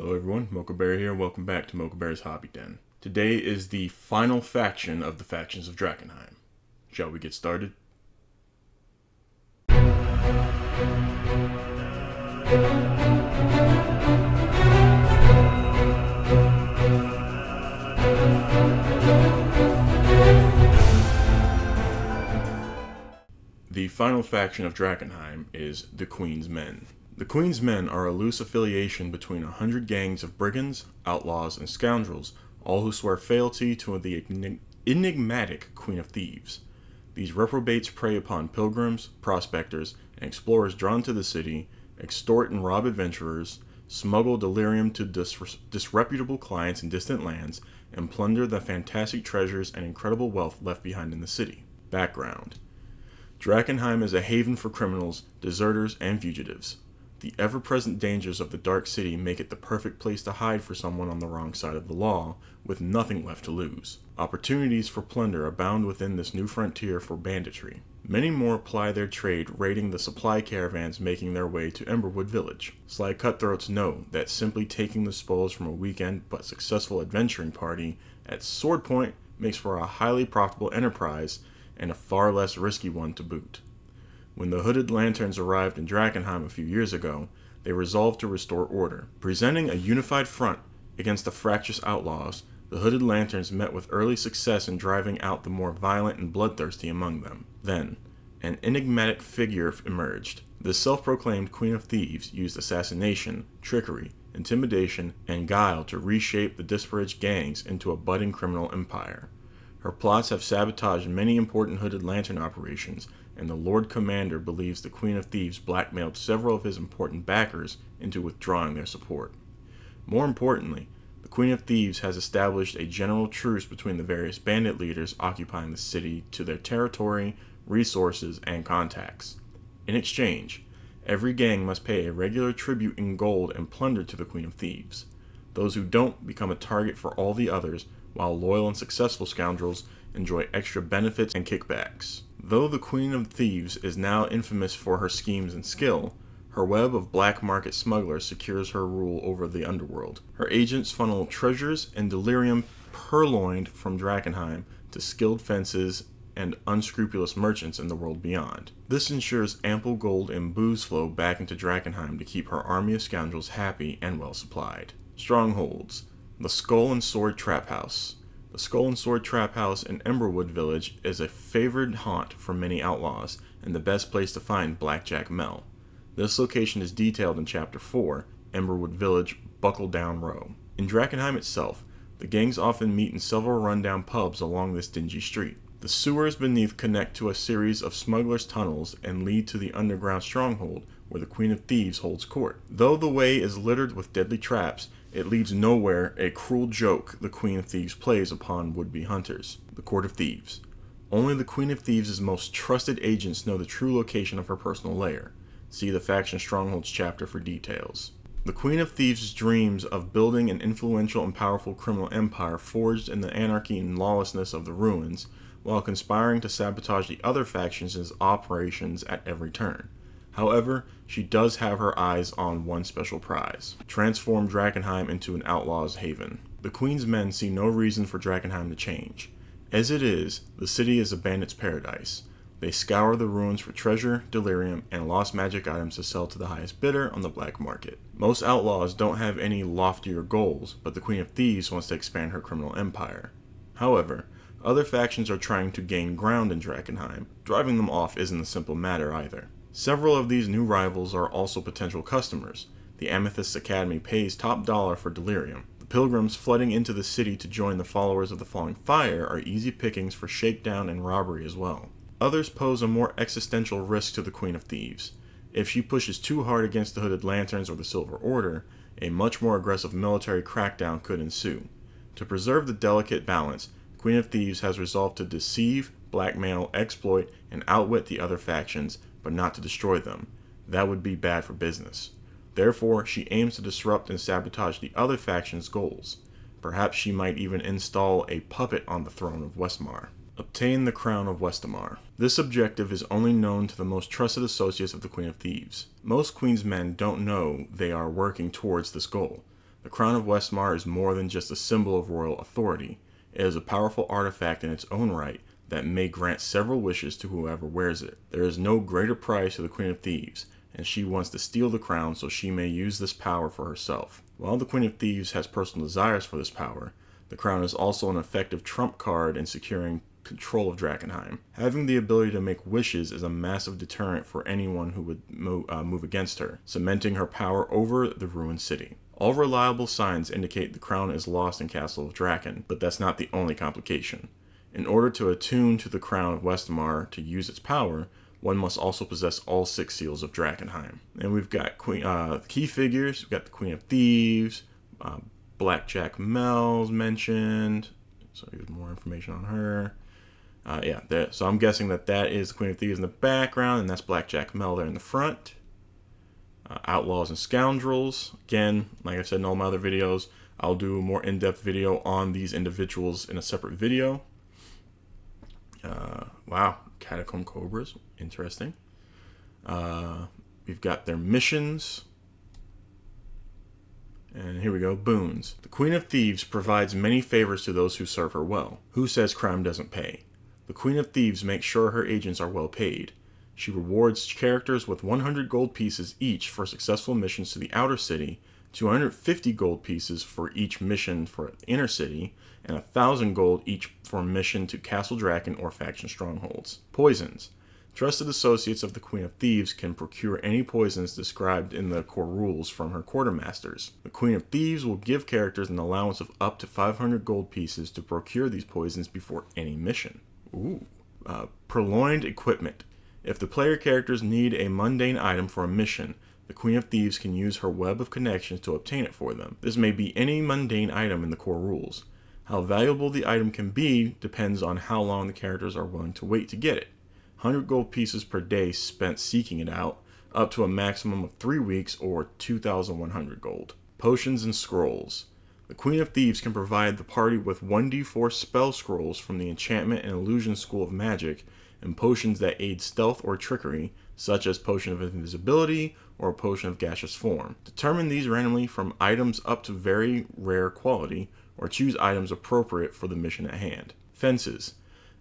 Hello everyone, Mocha here. Welcome back to Mocha Hobby Den. Today is the final faction of the Factions of Drakkenheim. Shall we get started? The final faction of Drakkenheim is the Queen's Men. The Queen's Men are a loose affiliation between 100 gangs of brigands, outlaws, and scoundrels, all who swear fealty to the enigmatic Queen of Thieves. These reprobates prey upon pilgrims, prospectors, and explorers drawn to the city, extort and rob adventurers, smuggle delirium to disreputable clients in distant lands, and plunder the fantastic treasures and incredible wealth left behind in the city. Background: Drakkenheim is a haven for criminals, deserters, and fugitives. The ever-present dangers of the Dark City make it the perfect place to hide for someone on the wrong side of the law, with nothing left to lose. Opportunities for plunder abound within this new frontier for banditry. Many more ply their trade raiding the supply caravans making their way to Emberwood Village. Sly cutthroats know that simply taking the spoils from a weekend but successful adventuring party at sword point makes for a highly profitable enterprise, and a far less risky one to boot. When the Hooded Lanterns arrived in Drakkenheim a few years ago, they resolved to restore order. Presenting a unified front against the fractious outlaws, the Hooded Lanterns met with early success in driving out the more violent and bloodthirsty among them. Then, an enigmatic figure emerged. The self-proclaimed Queen of Thieves used assassination, trickery, intimidation, and guile to reshape the disparate gangs into a budding criminal empire. Her plots have sabotaged many important Hooded Lantern operations, and the Lord Commander believes the Queen of Thieves blackmailed several of his important backers into withdrawing their support. More importantly, the Queen of Thieves has established a general truce between the various bandit leaders occupying the city to their territory, resources, and contacts. In exchange, every gang must pay a regular tribute in gold and plunder to the Queen of Thieves. Those who don't become a target for all the others, while loyal and successful scoundrels enjoy extra benefits and kickbacks. Though the Queen of Thieves is now infamous for her schemes and skill, her web of black market smugglers secures her rule over the underworld. Her agents funnel treasures and delirium purloined from Drakkenheim to skilled fences and unscrupulous merchants in the world beyond. This ensures ample gold and booze flow back into Drakkenheim to keep her army of scoundrels happy and well supplied. Strongholds: the Skull and Sword Trap House. The Skull and Sword Trap House in Emberwood Village is a favored haunt for many outlaws, and the best place to find Blackjack Mel. This location is detailed in Chapter 4, Emberwood Village, Buckle Down Row. In Drakkenheim itself, the gangs often meet in several rundown pubs along this dingy street. The sewers beneath connect to a series of smugglers' tunnels and lead to the underground stronghold where the Queen of Thieves holds court. Though the way is littered with deadly traps, it leads nowhere, a cruel joke the Queen of Thieves plays upon would-be hunters. The Court of Thieves. Only the Queen of Thieves' most trusted agents know the true location of her personal lair. See the Faction Strongholds chapter for details. The Queen of Thieves dreams of building an influential and powerful criminal empire forged in the anarchy and lawlessness of the ruins, while conspiring to sabotage the other factions' operations at every turn. However, she does have her eyes on one special prize: transform Drakkenheim into an outlaw's haven. The Queen's Men see no reason for Drakkenheim to change. As it is, the city is a bandit's paradise. They scour the ruins for treasure, delirium, and lost magic items to sell to the highest bidder on the black market. Most outlaws don't have any loftier goals, but the Queen of Thieves wants to expand her criminal empire. However, other factions are trying to gain ground in Drakkenheim. Driving them off isn't a simple matter either. Several of these new rivals are also potential customers. The Amethyst Academy pays top dollar for delirium. The pilgrims flooding into the city to join the followers of the Falling Fire are easy pickings for shakedown and robbery as well. Others pose a more existential risk to the Queen of Thieves. If she pushes too hard against the Hooded Lanterns or the Silver Order, a much more aggressive military crackdown could ensue. To preserve the delicate balance, Queen of Thieves has resolved to deceive, blackmail, exploit, and outwit the other factions, but not to destroy them. That would be bad for business. Therefore, she aims to disrupt and sabotage the other factions' goals. Perhaps she might even install a puppet on the throne of Westmar. Obtain the crown of Westmar. This objective is only known to the most trusted associates of the Queen of Thieves. Most Queen's Men don't know they are working towards this goal. The Crown of Westmar is more than just a symbol of royal authority. It is a powerful artifact in its own right that may grant several wishes to whoever wears it. There is no greater prize to the Queen of Thieves, and she wants to steal the crown so she may use this power for herself. While the Queen of Thieves has personal desires for this power, the crown is also an effective trump card in securing control of Drakkenheim. Having the ability to make wishes is a massive deterrent for anyone who would move against her, cementing her power over the ruined city. All reliable signs indicate the crown is lost in Castle of Draken, but that's not the only complication. In order to attune to the Crown of Westmar to use its power, one must also possess all 6 seals of Drakkenheim. And we've got key figures. We've got the Queen of Thieves, Blackjack Mel's mentioned. So here's more information on her. So I'm guessing that is the Queen of Thieves in the background, and that's Blackjack Mel there in the front. Outlaws and Scoundrels. Again, like I said in all my other videos, I'll do a more in-depth video on these individuals in a separate video. Wow, Catacomb Cobras, interesting. We've got their missions. And here we go, Boons. The Queen of Thieves provides many favors to those who serve her well. Who says crime doesn't pay? The Queen of Thieves makes sure her agents are well paid. She rewards characters with 100 gold pieces each for successful missions to the outer city, 250 gold pieces for each mission for inner city, and 1,000 gold each for a mission to Castle Draken or faction strongholds. Poisons. Trusted associates of the Queen of Thieves can procure any poisons described in the core rules from her quartermasters. The Queen of Thieves will give characters an allowance of up to 500 gold pieces to procure these poisons before any mission. Purloined equipment. If the player characters need a mundane item for a mission, the Queen of Thieves can use her web of connections to obtain it for them. This may be any mundane item in the core rules. How valuable the item can be depends on how long the characters are willing to wait to get it. 100 gold pieces per day spent seeking it out, up to a maximum of 3 weeks or 2,100 gold. Potions and scrolls. The Queen of Thieves can provide the party with 1d4 spell scrolls from the Enchantment and Illusion School of Magic, and potions that aid stealth or trickery, such as Potion of Invisibility or Potion of Gaseous Form. Determine these randomly from items up to very rare quality, or choose items appropriate for the mission at hand. Fences.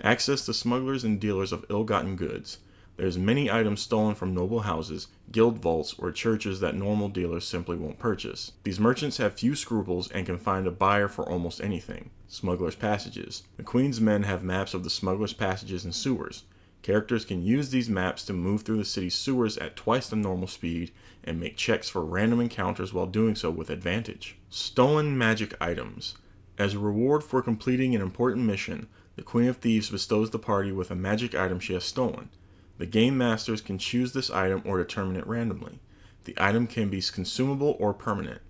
Access to smugglers and dealers of ill-gotten goods. There's many items stolen from noble houses, guild vaults, or churches that normal dealers simply won't purchase. These merchants have few scruples and can find a buyer for almost anything. Smugglers' passages. The Queen's men have maps of the smugglers' passages and sewers. Characters can use these maps to move through the city's sewers at twice the normal speed and make checks for random encounters while doing so with advantage. Stolen magic items. As a reward for completing an important mission, the Queen of Thieves bestows the party with a magic item she has stolen. The game masters can choose this item or determine it randomly. The item can be consumable or permanent.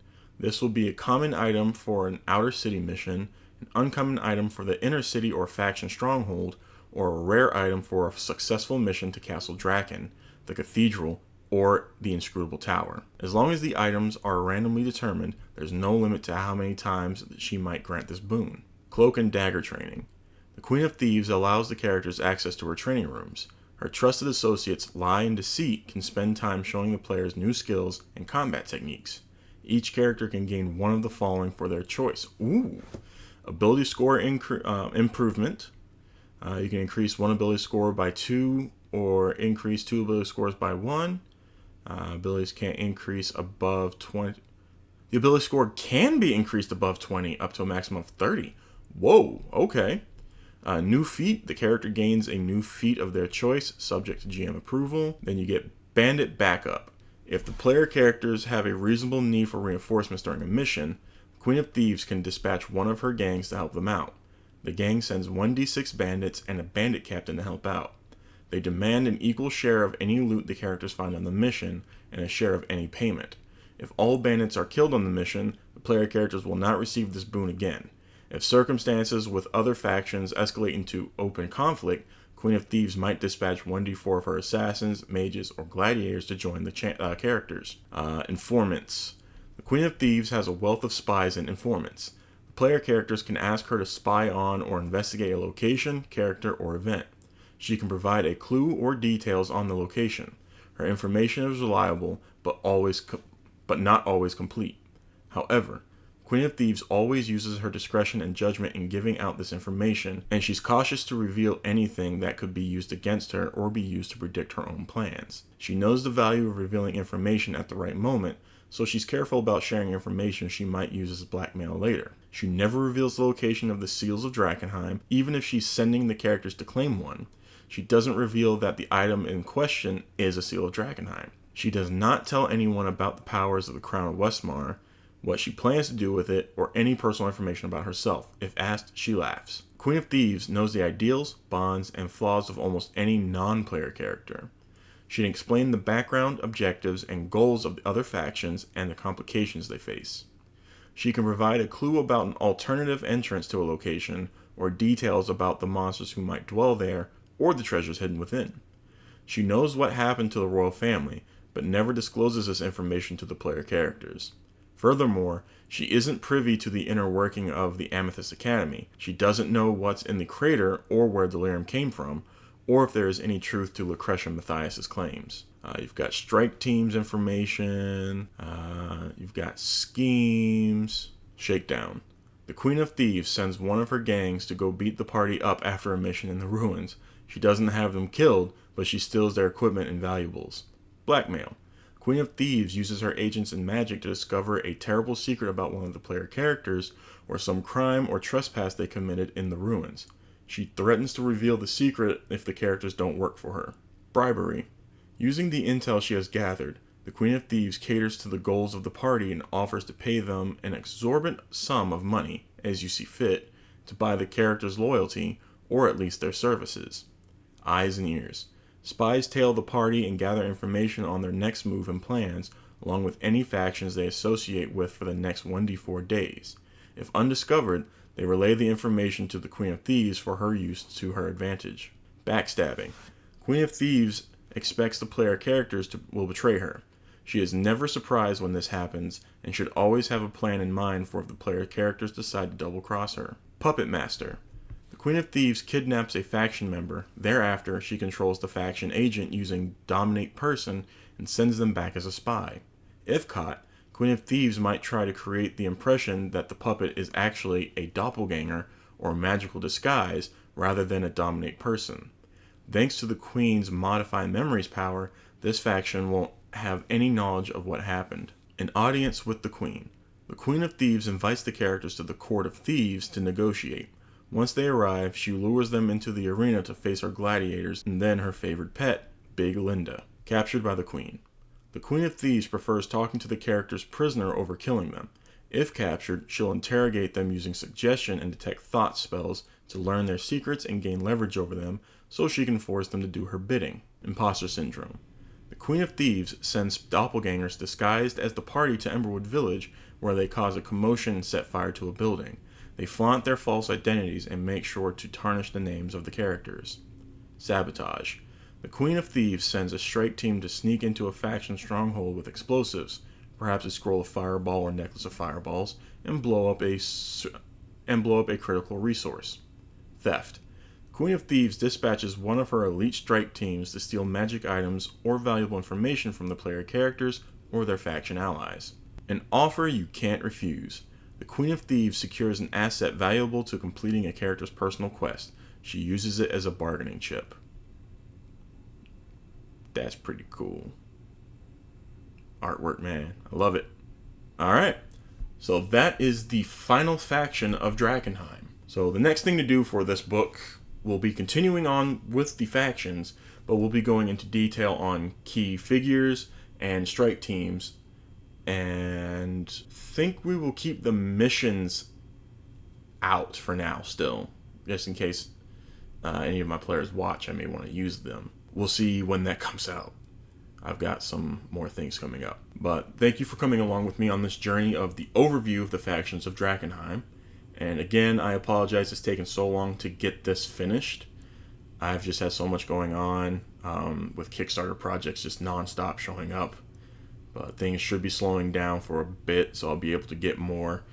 This will be a common item for an outer city mission, an uncommon item for the inner city or faction stronghold, or a rare item for a successful mission to Castle Draken, the Cathedral, or the Inscrutable Tower. As long as the items are randomly determined, there's no limit to how many times she might grant this boon. Cloak and dagger training. The Queen of Thieves allows the characters access to her training rooms. Her trusted associates, Lie and Deceit, can spend time showing the players new skills and combat techniques. Each character can gain one of the following for their choice. Ability score improvement. You can increase one ability score by 2 or increase 2 ability scores by 1. Abilities can't increase above 20. The ability score can be increased above 20 up to a maximum of 30. Whoa, okay. New feat. The character gains a new feat of their choice, subject to GM approval. Then you get Bandit Backup. If the player characters have a reasonable need for reinforcements during a mission, Queen of Thieves can dispatch one of her gangs to help them out. The gang sends 1d6 bandits and a bandit captain to help out. They demand an equal share of any loot the characters find on the mission, and a share of any payment. If all bandits are killed on the mission, the player characters will not receive this boon again. If circumstances with other factions escalate into open conflict, Queen of Thieves might dispatch 1d4 of her assassins, mages, or gladiators to join the characters. Informants. The Queen of Thieves has a wealth of spies and informants. The player characters can ask her to spy on or investigate a location, character, or event. She can provide a clue or details on the location. Her information is reliable, but not always complete. However, Queen of Thieves always uses her discretion and judgment in giving out this information, and she's cautious to reveal anything that could be used against her or be used to predict her own plans. She knows the value of revealing information at the right moment, so she's careful about sharing information she might use as blackmail later. She never reveals the location of the Seals of Drakkenheim, even if she's sending the characters to claim one. She doesn't reveal that the item in question is a Seal of Drakkenheim. She does not tell anyone about the powers of the Crown of Westmar, what she plans to do with it, or any personal information about herself. If asked, she laughs. Queen of Thieves knows the ideals, bonds, and flaws of almost any non-player character. She can explain the background, objectives, and goals of the other factions and the complications they face. She can provide a clue about an alternative entrance to a location, or details about the monsters who might dwell there, or the treasures hidden within. She knows what happened to the royal family, but never discloses this information to the player characters. Furthermore, she isn't privy to the inner working of the Amethyst Academy. She doesn't know what's in the crater or where delirium came from, or if there is any truth to Lucretia Matthias' claims. You've got strike teams information, you've got schemes. Shakedown. The Queen of Thieves sends one of her gangs to go beat the party up after a mission in the ruins. She doesn't have them killed, but she steals their equipment and valuables. Blackmail. Queen of Thieves uses her agents and magic to discover a terrible secret about one of the player characters, or some crime or trespass they committed in the ruins. She threatens to reveal the secret if the characters don't work for her. Bribery. Using the intel she has gathered, the Queen of Thieves caters to the goals of the party and offers to pay them an exorbitant sum of money, as you see fit, to buy the characters' loyalty, or at least their services. Eyes and ears. Spies tail the party and gather information on their next move and plans, along with any factions they associate with for the next 1d4 days. If undiscovered, they relay the information to the Queen of Thieves for her use to her advantage. Backstabbing. Queen of Thieves expects the player characters will betray her. She is never surprised when this happens, and should always have a plan in mind for if the player characters decide to double-cross her. Puppet Master. The Queen of Thieves kidnaps a faction member. Thereafter, she controls the faction agent using Dominate Person and sends them back as a spy. If caught, Queen of Thieves might try to create the impression that the puppet is actually a doppelganger or magical disguise rather than a Dominate Person. Thanks to the Queen's Modify Memories power, this faction won't have any knowledge of what happened. An audience with the Queen. The Queen of Thieves invites the characters to the Court of Thieves to negotiate. Once they arrive, she lures them into the arena to face her gladiators and then her favored pet, Big Linda, captured by the Queen. The Queen of Thieves prefers talking to the characters prisoner over killing them. If captured, she'll interrogate them using suggestion and detect thought spells to learn their secrets and gain leverage over them so she can force them to do her bidding. Imposter Syndrome. The Queen of Thieves sends doppelgangers disguised as the party to Emberwood Village, where they cause a commotion and set fire to a building. They flaunt their false identities and make sure to tarnish the names of the characters. Sabotage. The Queen of Thieves sends a strike team to sneak into a faction stronghold with explosives, perhaps a scroll of fireball or necklace of fireballs, and blow up a critical resource. Theft. Queen of Thieves dispatches one of her elite strike teams to steal magic items or valuable information from the player characters or their faction allies. An offer you can't refuse. The Queen of Thieves secures an asset valuable to completing a character's personal quest. She uses it as a bargaining chip. That's pretty cool. Artwork, man. I love it. Alright, so that is the final faction of Drakkenheim. So the next thing to do for this book will be continuing on with the factions, but we'll be going into detail on key figures and strike teams, and think we will keep the missions out for now still, just in case any of my players watch. I may want to use them. We'll see when that comes out. I've got some more things coming up. But thank you for coming along with me on this journey of the overview of the factions of Drakkenheim. And again, I apologize it's taken so long to get this finished. I've just had so much going on with Kickstarter projects just non-stop showing up. But things should be slowing down for a bit, so I'll be able to get more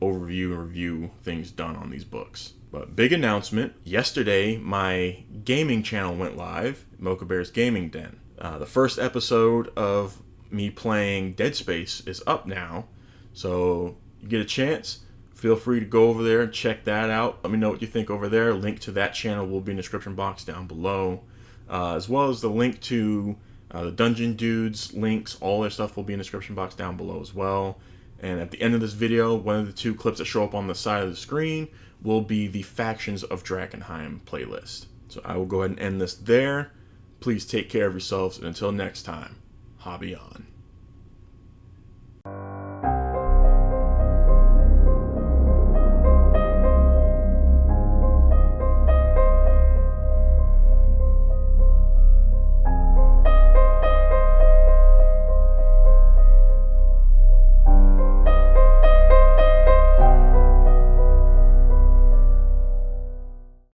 overview and review things done on these books. But big announcement, yesterday my gaming channel went live, Mocha Bear's Gaming Den. The first episode of me playing Dead Space is up now, so you get a chance, feel free to go over there and check that out. Let me know what you think over there. Link to that channel will be in the description box down below, as well as the link to the Dungeon Dudes links. All their stuff will be in the description box down below as well. And at the end of this video, one of the 2 clips that show up on the side of the screen will be the Factions of Drakkenheim playlist. So I will go ahead and end this there. Please take care of yourselves, and until next time, hobby on.